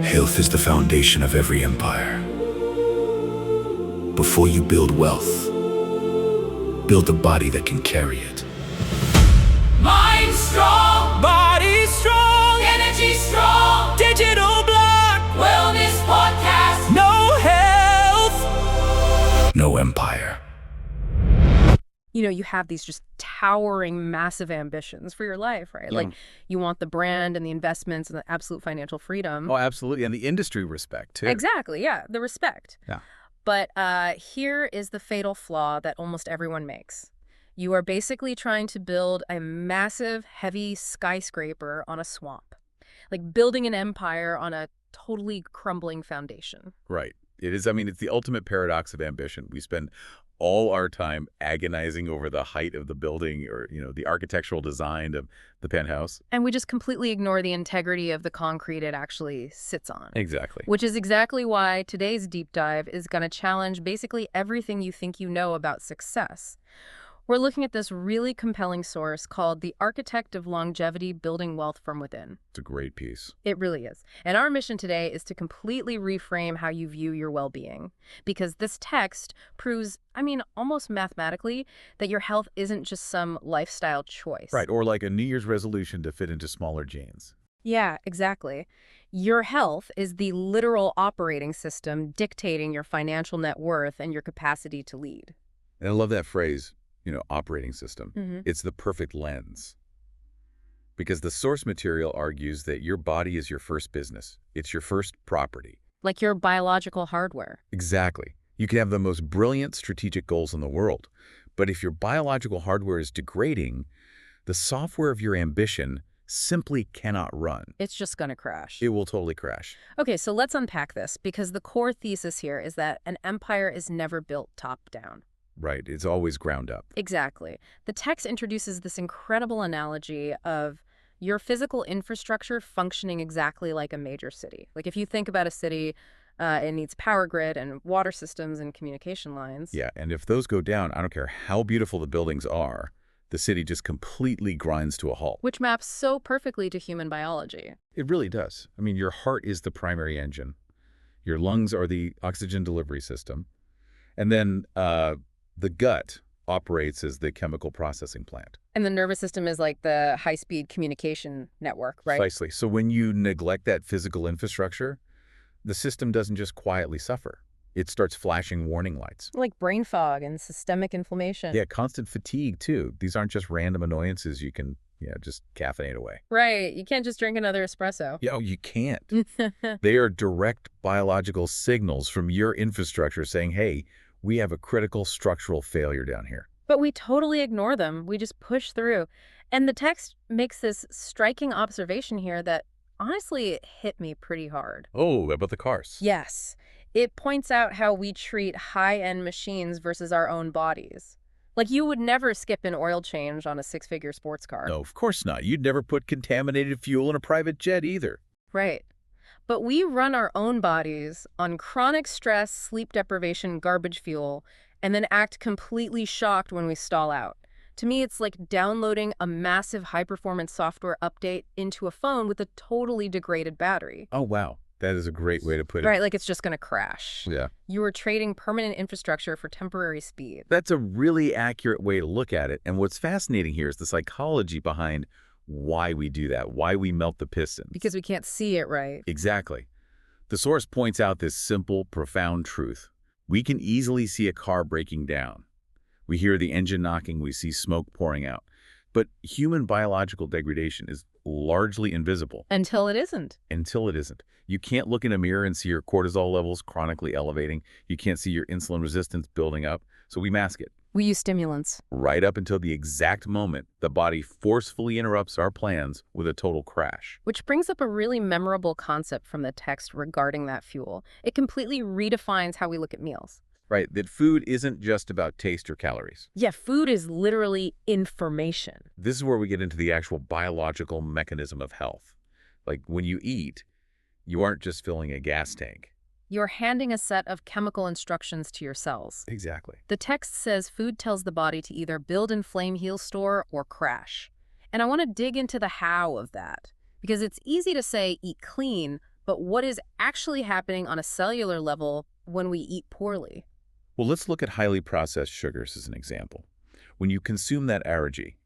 Health is the foundation of every empire. Before you build wealth, build a body that can carry it. Mind strong, Body strong, energy strong, digital block, wellness podcast. no health. No empire. You know, you have these just towering, massive ambitions for your life, right? Yeah. Like, you want the brand and the investments and the absolute financial freedom. Oh, absolutely. And the industry respect, too. Exactly, yeah, the respect. Yeah. But here is the fatal flaw that almost everyone makes. You are basically trying to build a massive, heavy skyscraper on a swamp. Like building an empire on a totally crumbling foundation. Right. It is. I mean, it's the ultimate paradox of ambition. We spend all our time agonizing over the height of the building or, the architectural design of the penthouse. And we just completely ignore the integrity of the concrete it actually sits on. Exactly. Which is exactly why today's deep dive is going to challenge basically everything you think you know about success. We're looking at this really compelling source called The Architect of Longevity: Building Wealth from Within. It's a great piece. It really is. And our mission today is to completely reframe how you view your well-being. Because this text proves, almost mathematically, that your health isn't just some lifestyle choice. Right. Or like a New Year's resolution to fit into smaller jeans. Yeah, exactly. Your health is the literal operating system dictating your financial net worth and your capacity to lead. And I love that phrase, operating system. Mm-hmm. It's the perfect lens. Because the source material argues that your body is your first business. It's your first property. Like your biological hardware. Exactly. You can have the most brilliant strategic goals in the world. But if your biological hardware is degrading, the software of your ambition simply cannot run. It's just going to crash. It will totally crash. Okay, so let's unpack this, because the core thesis here is that an empire is never built top-down. Right. It's always ground up. Exactly. The text introduces this incredible analogy of your physical infrastructure functioning exactly like a major city. Like if you think about a city, it needs power grid and water systems and communication lines. Yeah. And if those go down, I don't care how beautiful the buildings are, the city just completely grinds to a halt. Which maps so perfectly to human biology. It really does. I mean, your heart is the primary engine. Your lungs are the oxygen delivery system. And then the gut operates as the chemical processing plant. And the nervous system is like the high-speed communication network, right? Precisely. So when you neglect that physical infrastructure, the system doesn't just quietly suffer. It starts flashing warning lights. Like brain fog and systemic inflammation. Yeah, constant fatigue, too. These aren't just random annoyances you can, just caffeinate away. Right. You can't just drink another espresso. Yeah, you can't. They are direct biological signals from your infrastructure saying, hey, we have a critical structural failure down here. But we totally ignore them. We just push through. And the text makes this striking observation here that honestly hit me pretty hard. Oh, about the cars. Yes. It points out how we treat high-end machines versus our own bodies. Like you would never skip an oil change on a six-figure sports car. No, of course not. You'd never put contaminated fuel in a private jet either. Right. But we run our own bodies on chronic stress, sleep deprivation, garbage fuel, and then act completely shocked when we stall out. To me, it's like downloading a massive high-performance software update into a phone with a totally degraded battery. Oh, wow. That is a great way to put it. Right, like it's just going to crash. Yeah. You are trading permanent infrastructure for temporary speed. That's a really accurate way to look at it. And what's fascinating here is the psychology behind why we do that, why we melt the pistons. Because we can't see it right. Exactly. The source points out this simple, profound truth. We can easily see a car breaking down. We hear the engine knocking, we see smoke pouring out. But human biological degradation is largely invisible. Until it isn't. Until it isn't. You can't look in a mirror and see your cortisol levels chronically elevating. You can't see your insulin resistance building up. So we mask it. We use stimulants. Right up until the exact moment the body forcefully interrupts our plans with a total crash. Which brings up a really memorable concept from the text regarding that fuel. It completely redefines how we look at meals. Right, that food isn't just about taste or calories. Yeah, food is literally information. This is where we get into the actual biological mechanism of health. Like when you eat, you aren't just filling a gas tank. You're handing a set of chemical instructions to your cells. Exactly. The text says food tells the body to either build, inflame, heal, store, or crash. And I want to dig into the how of that. Because it's easy to say eat clean, But what is actually happening on a cellular level when we eat poorly? Well, let's look at highly processed sugars as an example. When you consume that argy,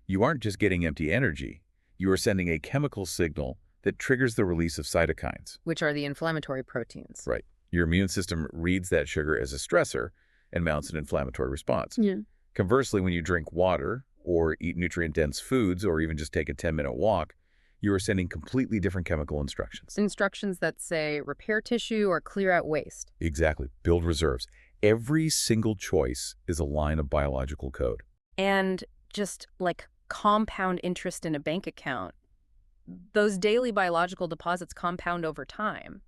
you aren't just getting empty energy, you are sending a chemical signal that triggers the release of cytokines. Which are the inflammatory proteins. Right. Your immune system reads that sugar as a stressor and mounts an inflammatory response. Yeah. Conversely, when you drink water or eat nutrient-dense foods or even just take a 10-minute walk, you are sending completely different chemical instructions. Instructions that say repair tissue or clear out waste. Exactly. Build reserves. Every single choice is a line of biological code. And just like compound interest in a bank account, those daily biological deposits compound over time.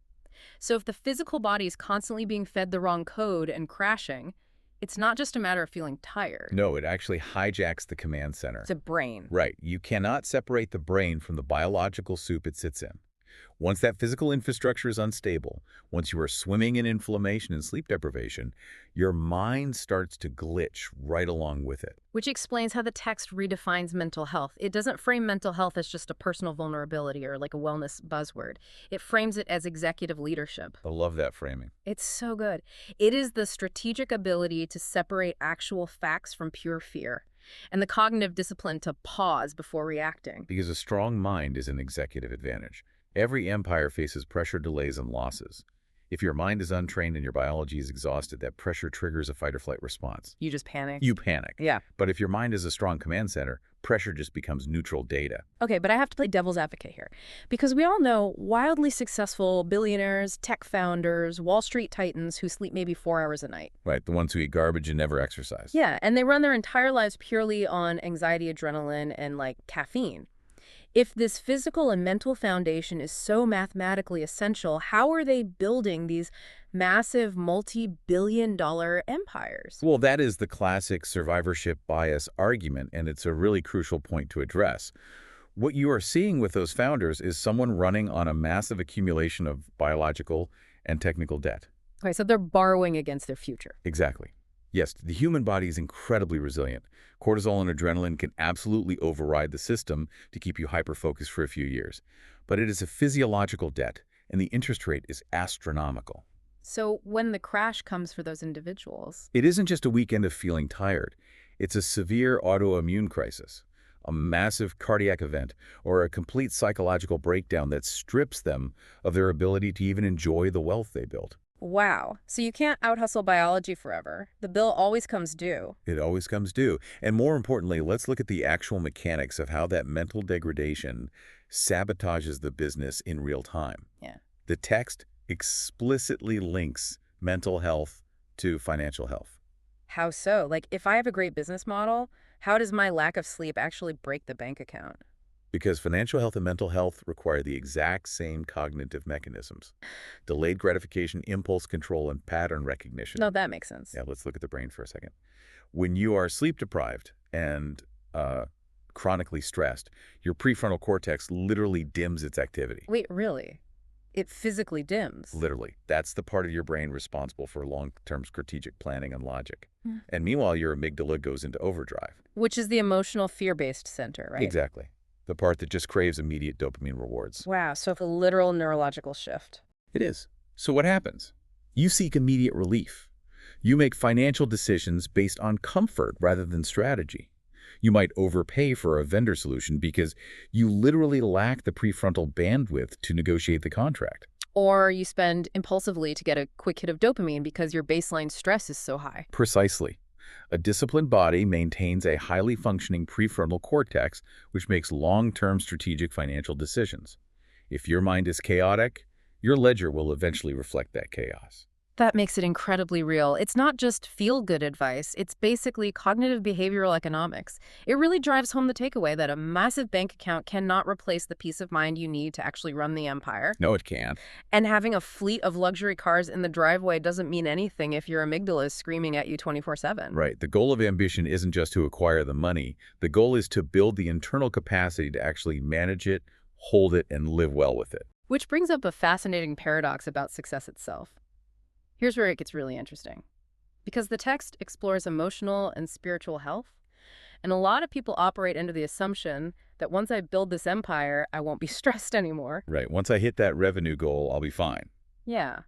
So if the physical body is constantly being fed the wrong code and crashing, it's not just a matter of feeling tired. No, it actually hijacks the command center. It's a brain. Right. You cannot separate the brain from the biological soup it sits in. Once that physical infrastructure is unstable, once you are swimming in inflammation and sleep deprivation, your mind starts to glitch right along with it. Which explains how the text redefines mental health. It doesn't frame mental health as just a personal vulnerability or like a wellness buzzword. It frames it as executive leadership. I love that framing. It's so good. It is the strategic ability to separate actual facts from pure fear, and the cognitive discipline to pause before reacting. Because a strong mind is an executive advantage. Every empire faces pressure, delays, and losses. If your mind is untrained and your biology is exhausted, that pressure triggers a fight-or-flight response. You just panic. You panic. Yeah. But if your mind is a strong command center, pressure just becomes neutral data. Okay, but I have to play devil's advocate here. Because we all know wildly successful billionaires, tech founders, Wall Street titans who sleep maybe 4 hours a night. Right, the ones who eat garbage and never exercise. Yeah, and they run their entire lives purely on anxiety, adrenaline, and like caffeine. If this physical and mental foundation is so mathematically essential, how are they building these massive multi-billion-dollar empires? Well, that is the classic survivorship bias argument, and it's a really crucial point to address. What you are seeing with those founders is someone running on a massive accumulation of biological and technical debt. Okay, so they're borrowing against their future. Exactly. Yes, the human body is incredibly resilient. Cortisol and adrenaline can absolutely override the system to keep you hyper-focused for a few years. But it is a physiological debt, and the interest rate is astronomical. So when the crash comes for those individuals, It isn't just a weekend of feeling tired. It's a severe autoimmune crisis, a massive cardiac event, or a complete psychological breakdown that strips them of their ability to even enjoy the wealth they built. wow. So you can't out-hustle biology forever. The bill always comes due. It always comes due. And more importantly, let's look at the actual mechanics of how that mental degradation sabotages the business in real time. Yeah. The text explicitly links mental health to financial health. How so? Like, if I have a great business model, how does my lack of sleep actually break the bank account? Because financial health and mental health require the exact same cognitive mechanisms. Delayed gratification, impulse control, and pattern recognition. No, that makes sense. Yeah, let's look at the brain for a second. When you are sleep deprived and chronically stressed, your prefrontal cortex literally dims its activity. Wait, really? It physically dims? Literally. That's the part of your brain responsible for long-term strategic planning and logic. Hmm. And meanwhile, your amygdala goes into overdrive. Which is the emotional fear-based center, right? Exactly. The part that just craves immediate dopamine rewards. Wow, so a literal neurological shift. It is. So what happens? You seek immediate relief. You make financial decisions based on comfort rather than strategy. You might overpay for a vendor solution because you literally lack the prefrontal bandwidth to negotiate the contract. Or you spend impulsively to get a quick hit of dopamine because your baseline stress is so high. Precisely. A disciplined body maintains a highly functioning prefrontal cortex, which makes long-term strategic financial decisions. If your mind is chaotic, your ledger will eventually reflect that chaos. That makes it incredibly real. It's not just feel-good advice. It's basically cognitive behavioral economics. It really drives home the takeaway that a massive bank account cannot replace the peace of mind you need to actually run the empire. No, it can't. And having a fleet of luxury cars in the driveway doesn't mean anything if your amygdala is screaming at you 24/7. Right. The goal of ambition isn't just to acquire the money. The goal is to build the internal capacity to actually manage it, hold it, and live well with it. Which brings up a fascinating paradox about success itself. Here's where it gets really interesting. Because the text explores emotional and spiritual health, And a lot of people operate under the assumption that once I build this empire, I won't be stressed anymore. Right. Once I hit that revenue goal, I'll be fine. Yeah.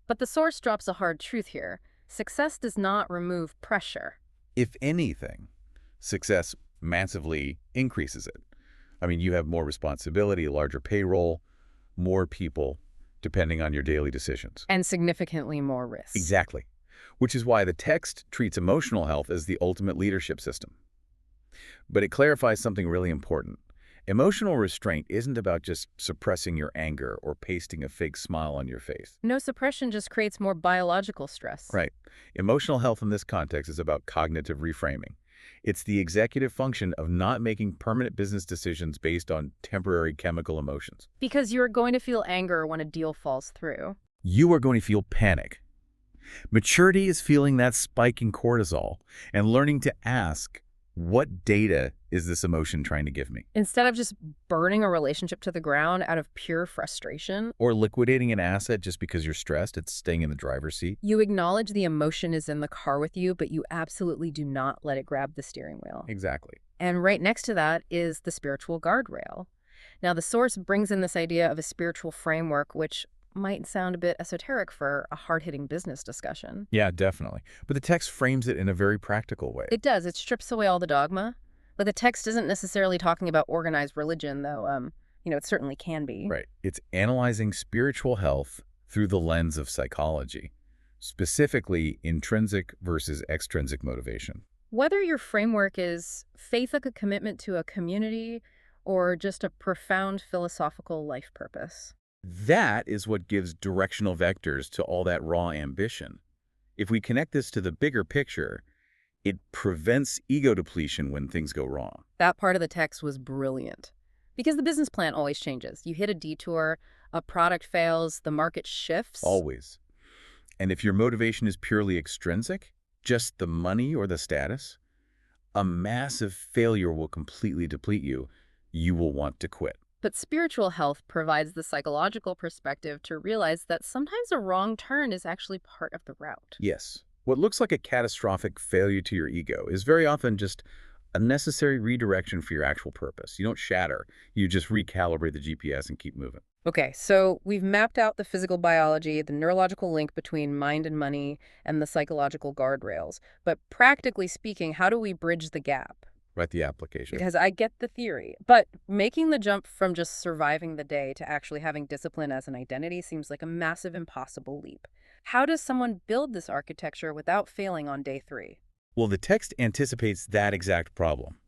But the source drops a hard truth here. Success does not remove pressure. If anything, success massively increases it. I mean, you have more responsibility, a larger payroll, more people, depending on your daily decisions. And significantly more risk. Exactly. Which is why the text treats emotional health as the ultimate leadership system. But it clarifies something really important. Emotional restraint isn't about just suppressing your anger or pasting a fake smile on your face. No suppression just creates more biological stress. Right. Emotional health in this context is about cognitive reframing. It's the executive function of not making permanent business decisions based on temporary chemical emotions. Because you're going to feel anger when a deal falls through. You are going to feel panic. Maturity is feeling that spike in cortisol and learning to ask, what data is this emotion trying to give me? Instead of just burning a relationship to the ground out of pure frustration, Or liquidating an asset just because you're stressed, it's staying in the driver's seat. you acknowledge the emotion is in the car with you, but you absolutely do not let it grab the steering wheel. Exactly. And right next to that is the spiritual guardrail. Now, the source brings in this idea of a spiritual framework, which might sound a bit esoteric for a hard-hitting business discussion. Yeah, definitely. But the text frames it in a very practical way. It does. It strips away all the dogma. But the text isn't necessarily talking about organized religion, though, it certainly can be. Right. It's analyzing spiritual health through the lens of psychology, specifically intrinsic versus extrinsic motivation. Whether your framework is faith like a commitment to a community or just a profound philosophical life purpose. That is what gives directional vectors to all that raw ambition. If we connect this to the bigger picture, it prevents ego depletion when things go wrong. That part of the text was brilliant. Because the business plan always changes. You hit a detour, a product fails, the market shifts. Always. And if your motivation is purely extrinsic, just the money or the status, a massive failure will completely deplete you. You will want to quit. But spiritual health provides the psychological perspective to realize that sometimes a wrong turn is actually part of the route. Yes. What looks like a catastrophic failure to your ego is very often just a necessary redirection for your actual purpose. You don't shatter. You just recalibrate the GPS and keep moving. Okay, so we've mapped out the physical biology, the neurological link between mind and money, and the psychological guardrails. But practically speaking, how do we bridge the gap? Right, the application. Because I get the theory, but making the jump from just surviving the day to actually having discipline as an identity seems like a massive impossible leap. How does someone build this architecture without failing on day 3? Well, the text anticipates that exact problem.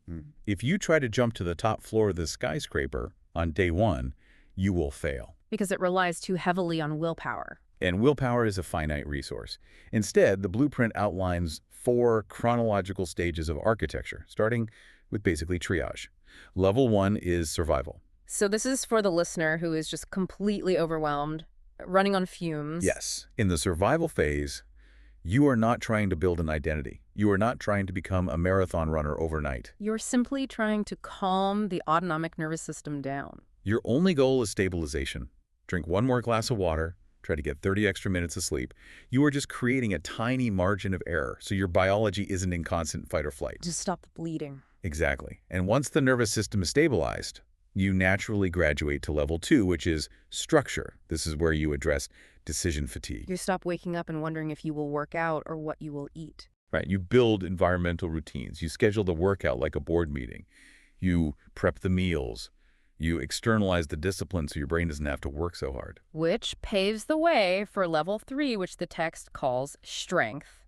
If you try to jump to the top floor of the skyscraper on day 1, you will fail. Because it relies too heavily on willpower. And willpower is a finite resource. Instead, the blueprint outlines 4 chronological stages of architecture, starting with basically triage. Level 1 is survival. So this is for the listener who is just completely overwhelmed, running on fumes. Yes. In the survival phase, you are not trying to build an identity. You are not trying to become a marathon runner overnight. You're simply trying to calm the autonomic nervous system down. Your only goal is stabilization. Drink 1 more glass of water, try to get 30 extra minutes of sleep. You are just creating a tiny margin of error, so your biology isn't in constant fight or flight. Just stop the bleeding. Exactly. And once the nervous system is stabilized, you naturally graduate to level 2, which is structure. This is where you address decision fatigue. You stop waking up and wondering if you will work out or what you will eat. Right. You build environmental routines. You schedule the workout like a board meeting. You prep the meals. You externalize the discipline so your brain doesn't have to work so hard. Which paves the way for level 3, which the text calls strength.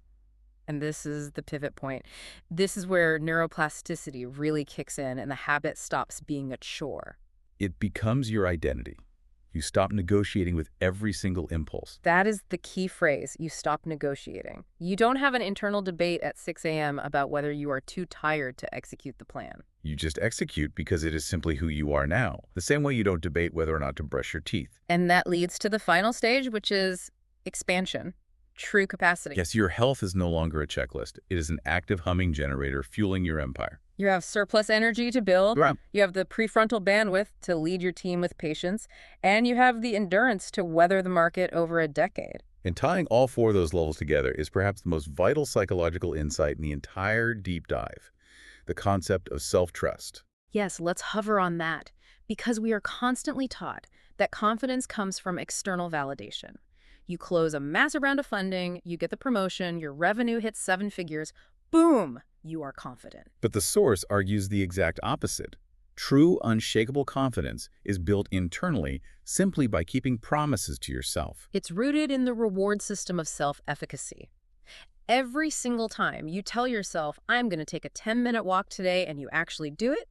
And this is the pivot point. This is where neuroplasticity really kicks in and the habit stops being a chore. It becomes your identity. You stop negotiating with every single impulse. That is the key phrase. You stop negotiating. You don't have an internal debate at 6 a.m. about whether you are too tired to execute the plan. You just execute because it is simply who you are now. The same way you don't debate whether or not to brush your teeth. And that leads to the final stage, which is expansion, true capacity. Yes, your health is no longer a checklist. It is an active humming generator fueling your empire. You have surplus energy to build. Right. You have the prefrontal bandwidth to lead your team with patience. And you have the endurance to weather the market over a decade. And tying all 4 of those levels together is perhaps the most vital psychological insight in the entire deep dive. the concept of self-trust. Yes, let's hover on that, because we are constantly taught that confidence comes from external validation. You close a massive round of funding, you get the promotion, your revenue hits 7 figures, boom, you are confident. But the source argues the exact opposite. True, unshakable confidence is built internally simply by keeping promises to yourself. It's rooted in the reward system of self-efficacy. Every single time you tell yourself, I'm going to take a 10-minute walk today, and you actually do it,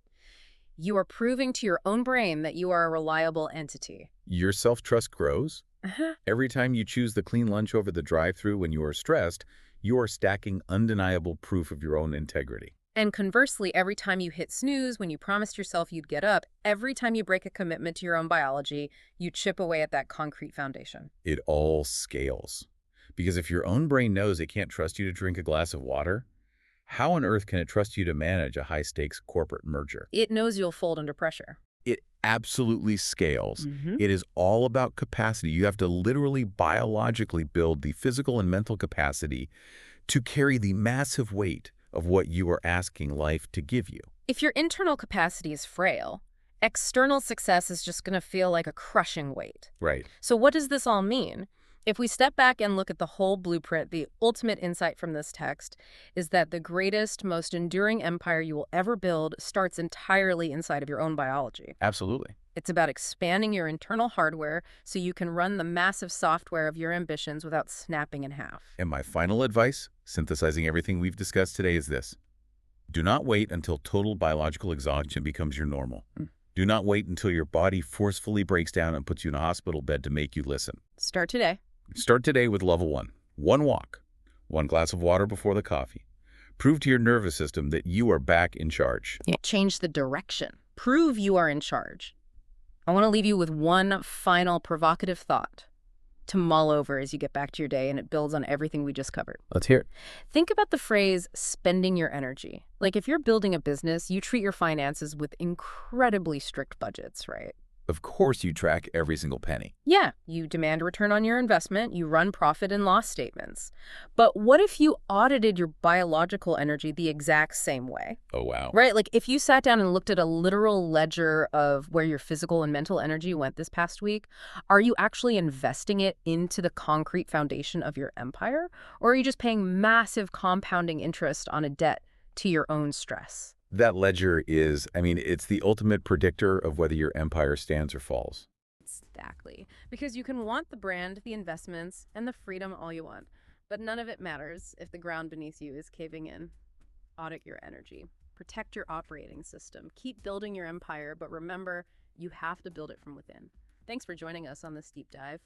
you are proving to your own brain that you are a reliable entity. Your self-trust grows. Uh-huh. Every time you choose the clean lunch over the drive-thru when you are stressed, you are stacking undeniable proof of your own integrity. And conversely, every time you hit snooze when you promised yourself you'd get up, every time you break a commitment to your own biology, you chip away at that concrete foundation. It all scales. Because if your own brain knows it can't trust you to drink a glass of water, how on earth can it trust you to manage a high-stakes corporate merger? It knows you'll fold under pressure. It absolutely scales. Mhm. It is all about capacity. You have to literally biologically build the physical and mental capacity to carry the massive weight of what you are asking life to give you. If your internal capacity is frail, external success is just going to feel like a crushing weight. Right. So what does this all mean? If we step back and look at the whole blueprint, the ultimate insight from this text is that the greatest, most enduring empire you will ever build starts entirely inside of your own biology. Absolutely. It's about expanding your internal hardware so you can run the massive software of your ambitions without snapping in half. And my final advice, synthesizing everything we've discussed today, is this. Do not wait until total biological exhaustion becomes your normal. Do not wait until your body forcefully breaks down and puts you in a hospital bed to make you listen. Start today. Start today with level 1. 1 walk. 1 glass of water before the coffee. Prove to your nervous system that you are back in charge. Change the direction. Prove you are in charge. I want to leave you with one final provocative thought to mull over as you get back to your day, and it builds on everything we just covered. Let's hear it. Think about the phrase spending your energy. Like if you're building a business, you treat your finances with incredibly strict budgets, right? Of course you track every single penny. Yeah, you demand a return on your investment, you run profit and loss statements. But what if you audited your biological energy the exact same way? Oh, wow. Right? Like if you sat down and looked at a literal ledger of where your physical and mental energy went this past week, are you actually investing it into the concrete foundation of your empire? Or are you just paying massive compounding interest on a debt to your own stress? That ledger is, it's the ultimate predictor of whether your empire stands or falls. Exactly. Because you can want the brand, the investments, and the freedom all you want, but none of it matters if the ground beneath you is caving in. Audit your energy. Protect your operating system. Keep building your empire, but remember, you have to build it from within. Thanks for joining us on this deep dive.